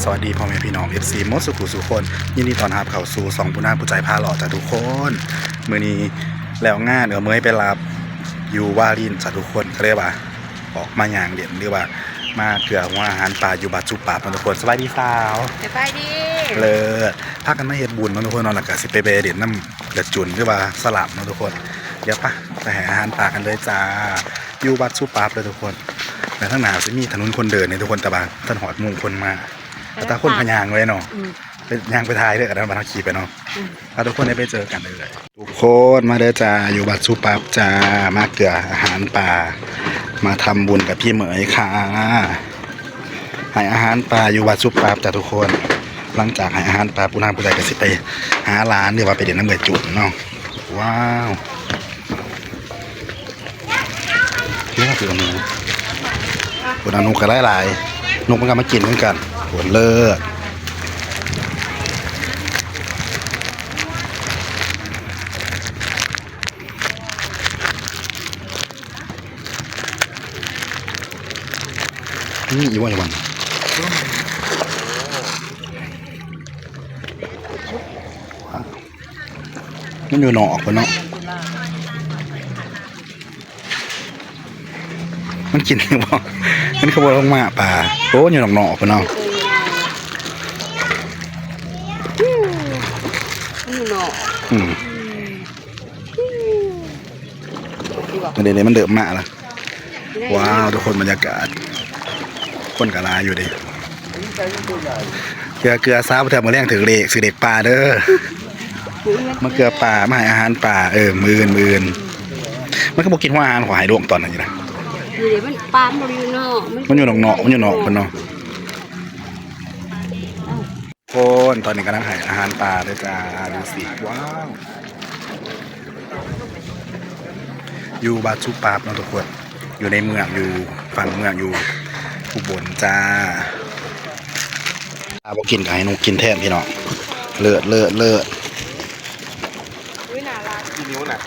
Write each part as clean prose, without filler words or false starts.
สวัสดีพ่อแม่พี่น้อง FC มดสุขุสุคนยินดีต้อนรับเข้าสู่สองผู้นาผู้ใจพาหล่อจ้ะทุกคนมื้อนี้แล้วงานเมื่อยไปรับอยู่วารินจ้ะทุกคนก็เรียกว่าออกมาย่างเด่นหรือว่ามาเกลือหัวอาหารป่าอยู่บัดจุปาบทุกคนสบายดีสาว สบายดีเลิศพากันมาเฮ็ดบุญทุกคนนอนหลักกะสิไปเด่นน้ำกระจุนหรือว่าสลับทุกคนเดี๋ยวไปหาอาหารป่ากันเลยจ้าอยู่บัดจุปาบเลยทุกคนแต่ข้างหน้าจะมีถนนคนเดินในทุกคนตะบางท่านหอดมุงคนมาแต่คนพยางไว้เนาะไปยางไปทายด้วยกันนะมาขี่ไปเนาะถ้าทุกคนได้ไปเจอกันเลยทุกคนมาเด้อจ้าอยู่บัดสุปับจ้ามาเกลืออาหารป่ามาทำบุญกับพี่เหมยค่ะให้อาหารป่าอยู่บัดสุปับจ้าทุกคนหลังจากให้อาหารป่าปูนาปูใจก็สิไปหาร้านหรือว่าไปเด่นน้ำเกลือจุ่มเนาะว้าวเที่ยวคือหนูคนเอานกก็หลายๆนกมันก็มากินเหมือนกันปวดเลิศนี่อีวันมันอยู่นอกปะเนาะมันกินหรือเปล่ามันขบวนลงมาป่าโอ้อยู่นอกปะเนาะอยู่นอกเดี๋ยวมันเดือบมากละว้าวทุกคนบรรยากาศคนกะลาอยู่ดิเกลือซาบแถวมาเลี้ยงถือเล็กสื่อเด็กป่าเด้อมาเกลือป่ามาให้อาหารป่ามือนมันก็บอกกินว่าอาหารขวายดวงตอนนั้นอยู่นะเดี๋ยวมันปามมันอยู่นอกมันอยู่นอกคนเนาะคนตอนนี้กำลังให้อาหารป่าด้วยจ้าดูสิว้าวอยู่บาชูปาบเนาะทุกคนอยู่ในเมืองอยู่ฝั่งเมืองอยู่อุบลจ้าบอกกินไก่นกกินแทนพี่น้องเลือดกี่นิ้วน่ะ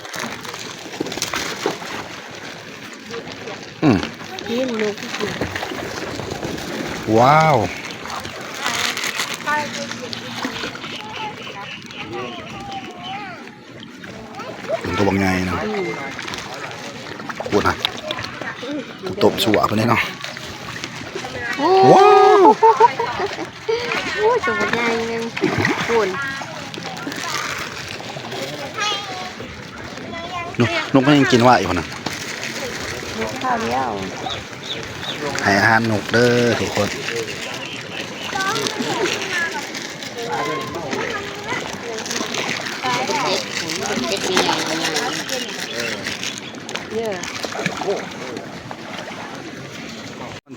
ว้าวเป็นตัวบางไงเนาะปวดนะตบสัวคนนี้เนาะว้าวโอ้ตัวบางไงนึงปวดนกมันยังกินว่าอีกคนน่ะข้าวเดียวให้อาหารนกเด้อทุกคน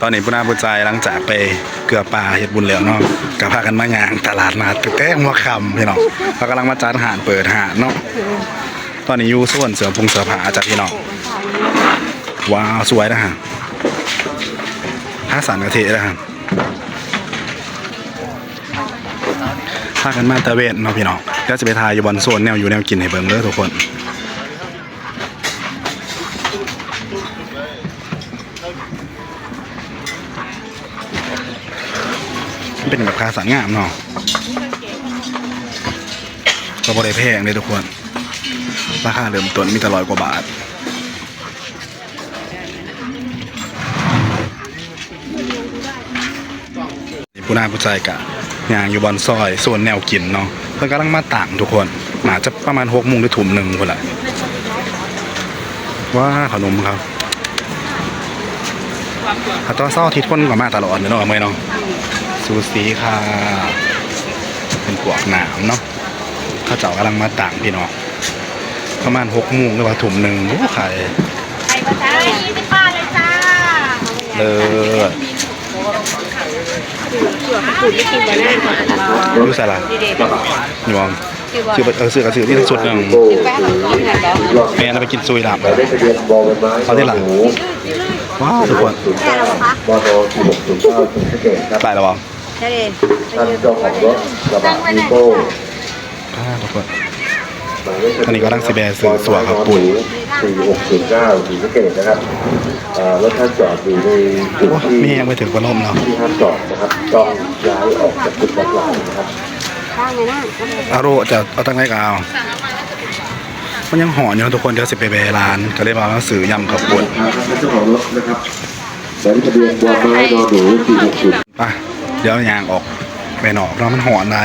ตอนนี้ปุณาปุจายหลังจากไปเกลือป่าเฮ็ดบุญแล้วเนาะกับพากันมาย่างตลาดนัดแก้งหัวค่ำพี่น้องเรากำลังมาจัดหารเปิดหาดเนาะตอนนี้อยู่ส่วนเสือพงเสือผาจากพี่น้องว้าวสวยนะฮะ5 สันกะเทะนะฮะพากันมาตะเวนเนาะพี่น้องก็จะไปทายอยู่บนโซนแนวอยู่แนวกินให้เบิ่งเด้อทุกคนเป็นแบบคาสันงามเนาะก็บริแพงเลยทุกคนราคาเริ่มต้นมีแต่100 กว่าบาทผู้นาผู้ใจกะย่างอยู่บนซอยโซนแนวกินเนาะเพิ่นกำลังมาต่างทุกคนน่าจะประมาณ6 โมงหรือทุ่ม 1คนละว้าขนมครับถ้าตอนเช้าอาทิตย์คนก็มาตลอดเลยเนาะเมื่อยเนาะซูซีค่ะเป็นพวกหนามเนาะข้าเจ้ากำลังมาต่างพี่น้องประมาณ6 โมงหรือว่าทุ่ม 1โอ้ขายไข่ปลาได้20 บาทเลยจ้าเลยรู้สึกอะไรอยู่มองซื้อกระสือที่สุดหนึ่งแม่ไปกินซุยหลับเขาที่หลังว้าวทุกคนไปแล้วบ่ใช่เลยท่านเจ้าของรถกระบะวีโก้ทุกคน ตอนนี้ก็ตั้งสิแบสื่อสัวครับปุ่น 4609สีสะเกตนะครับรถท่านจอดอยู่ในจุด โอ้ ที่ มียังไปถึงพนมเนาะ ที่ห้ามจอดนะครับต้องย้ายออกจากจุดดังกล่าวนะครับ ข้างในนั่นก็เลย อาโรจะเอาตั้งไหนก็เอามันยังห่ออยู่นะทุกคนเดี๋ยวสิไปแบร้านก็เลยมาว่าสื่อยำกับปุ่น ทางเจ้าของรถนะครับหมายเลขทะเบียนบอไม้นอหนู460 ไปเดี๋ยวยางออกไปหนอกเพราะมันห่อนได้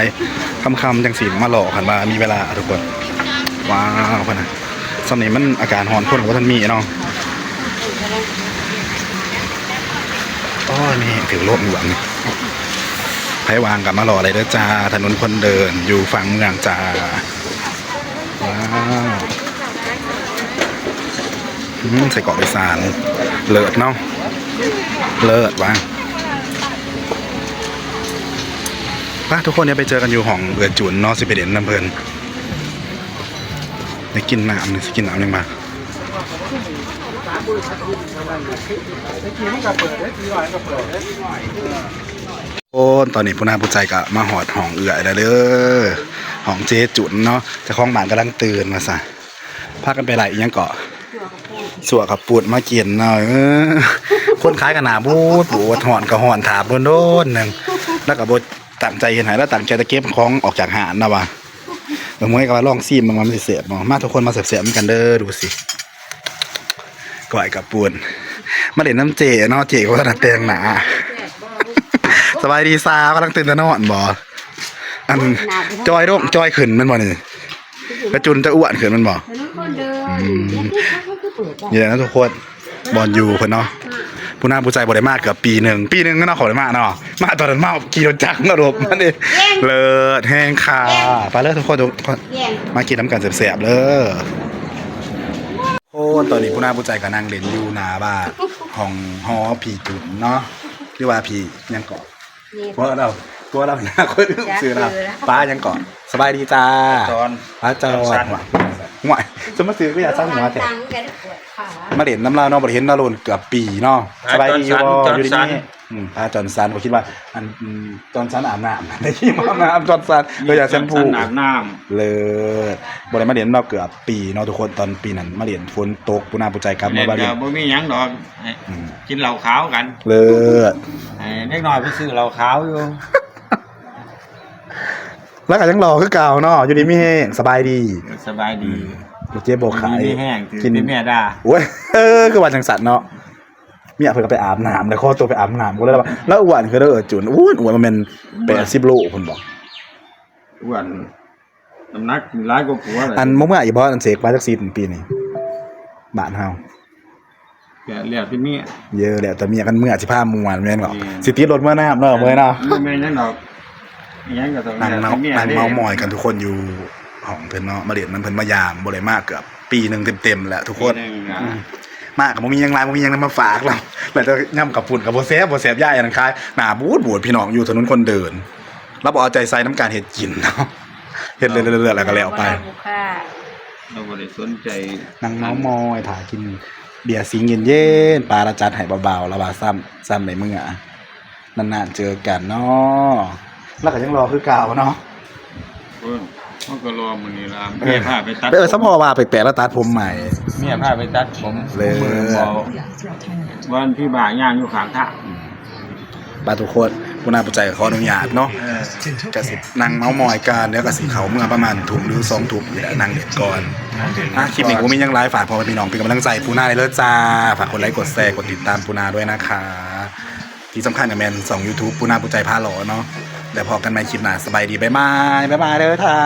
คำๆจังสีมาหลอกกันมามีเวลาทุกคนว้าวพะนะสมัยมันอาการห่อนคนของท่านมีเนาะอ๋อนี่ถือโลกหลวงนี่ไผวางกับมาหล่ออะไรเด้อจ้าถนนคนเดินอยู่ฝั่งเมืองจ้าว้าวใส่เกาะไปสารเลิศเนาะเลิศว่ะป่ะทุกคนเนี่ยไปเจอกันอยู่ห้องเอือจุนเนาะสิไปเด่นน้ำเพลินได้กินน้ำนี่สิกินน้ำยังมาโอ้ตอนนี้ผู้นาผู้ใจก็มาหอดห้องเอือแล้วเด้อห้องเจจุนเนาะเจ้าของบ้านกำลังตื่นมาซะพากันไปไหลอีกยังเกาะสัวกับปูดมากินหน่อยคนขายกันหนาบูดปูดหอนกับหอนถาบโดนๆหนึ่งแล้วก็บดตั้งใจเห็นหายแล้วตั้งใจจะเก็บของออกจากหาดนะวะบางมื้อก็ว่าลองซีมบางมันสิเสียบมาทุกคนมาเสียบๆกันเด้อดูสิก่อยกับปูนมาเล่นน้ำเจเนาะเจก็ถนัดแตงหนาสบายดีซากำลังตื่นแต่นอนบ่อันจอยโรคจอยขึ้นมันบ่นี่กระจุนจะอ้วนขึ้นมันบ่ ถนนคนเดินที่เขาเปิดได้ นี่แหละนะทุกคนบอลยูเพิ่นเนาะผู้น่าผู้ใจบ่ได้มากเกือบปีหนึ่งก็น่าขอได้มากเนาะมาตอนนั้นมาขี่รถจักรนะรบมันนี่เลิศแห้งค่ะไปเลยทุกคนมากินน้ำกันแสบๆเลยโอ้ตอนนี้ผู้น่าผู้ใจก็นั่งเล่นอยู่หน้าบ้านของหอผีจุนเนาะที่ว่าผียังเกาะเพราะเราตัวเราหน้าคนอื่นซื้อเราป้ายังเกาะสบายดีจ้าป้าจอนห่วยสมมติซื้อก็อยากสร้างหัวแต่ ตังแกได้ปวดขา มาเด่นน้ำลาวเนาะบ่ได้เห็นดาวโลนเกือบปีเนาะสบายดีอยู่บ่อยู่ดีนี่จอห์นสันผมคิดว่าอันจอห์นสันอาบน้ำได้ที่มาน้ำจอห์นสันเลยอยากแชมพู อาบน้ เลยบ่ได้มาเด่นเราเกือบปีเนาะทุกคนตอนปีนั้นมาเด่นฝนตกปุนาปุใจกลับ ำ มาบ้าน เดี๋ยวบ่มีหยังดอกให้กินเหล้าขาวกัน เลิศ ให้เล็กน้อยไปซื้อเหล้าขาวอยู่ แล้วก็ยังรอคือเก่าเนาะอยู่ดีมีแห้งสบายดี สบายดี เจ๊บอกขาย มีแห้งถือ กิน ที่แม่ด่า โอ้ยคือว่าจังสันเนาะเมียเพิ่นก็ไปอาบน้ำแล้วข้อตัวไปอาบน้ำก็เลยว่าแล้วอ้วนคือเด้อจุนอ้วนมันเป็น80โลเพิ่นบอก อ้วนน้ำหนักหลายกว่าผัวเลย อันเมื่ออีบอสอันเสกมาจากซีนปีนี้บ้านเฮา แกเรียกที่เมีย เยอะแล้วแต่เมียกันเมื่อสิพามวนแม่นบ่สิติดรถเมื่อน้ำเนาะเมื่อเนาะ แม่ยังดอกยังก็ต้อง นั่ง เรียก เมา ที่เมีย นั่ง ด้ เมามอยกันทุกคนอยู่ห้องเพิ่นเนาะมาเรียนมันเพิ่นมายามบ่ได้มากเกือบปีหนึงเต็มๆแหละทุกคน ปีหงอะ มากก็บ่มีหยังหลายบ่มีหยังมาฝากเราแล้วแต่ย่ำกับฝุ่นกับบ่แซ่บย่ายอันนั้นคายหน้าบูดพี่น้องอยู่ถนนคนเดินเราบ่เอาใจใส่น้ำการเฮ็ดกินเนาะเฮ็ดเรื่อยๆแล้วก็แล้วไป บุค่า เราบ่ได้สนใจ นั่งเมามอยถ่ากินเบียร์สิงเย็นๆปลาละจัดให้เบาๆแล้วว่าซ้ำในมื้อนานๆเจอกันเนาะแล้วก็ยังรอคือเก่าเนาะ เพิ่นมันก็รอมื้อนี้ล่ะเมียพาไปตัด ซัพพอว่าแปลกๆแล้วตัดผมใหม่ เมียพาไปตัดผม เลย มื้อบ่วันที่บ่าย่างอยู่ข้างทาง ปลาทุกคนผู้น่าประใจขออนุญาตเนาะกะสินั่งเมามอยกันเดี๋ยวกะสิเขาเมื่อประมาณทุ่มหรือ2 ทุ่มอยู่แล้วนั่งเด็ดก่อนคลิปนี้กูมียังไลฟ์ฝากพ่อแม่พี่น้องเป็นกำลังใจผู้น่าเลยจ้าฝากกดไลค์กดแชร์กดติดตามผู้น่าด้วยนะคะที่สำคัญกับแมน2 YouTube ผู้น่าผู้ใจพาหล่อเนาะเดี๋ยวพอกันใหม่คลิปหน้าสบายดีบ๊ายบายเด้อค่ะ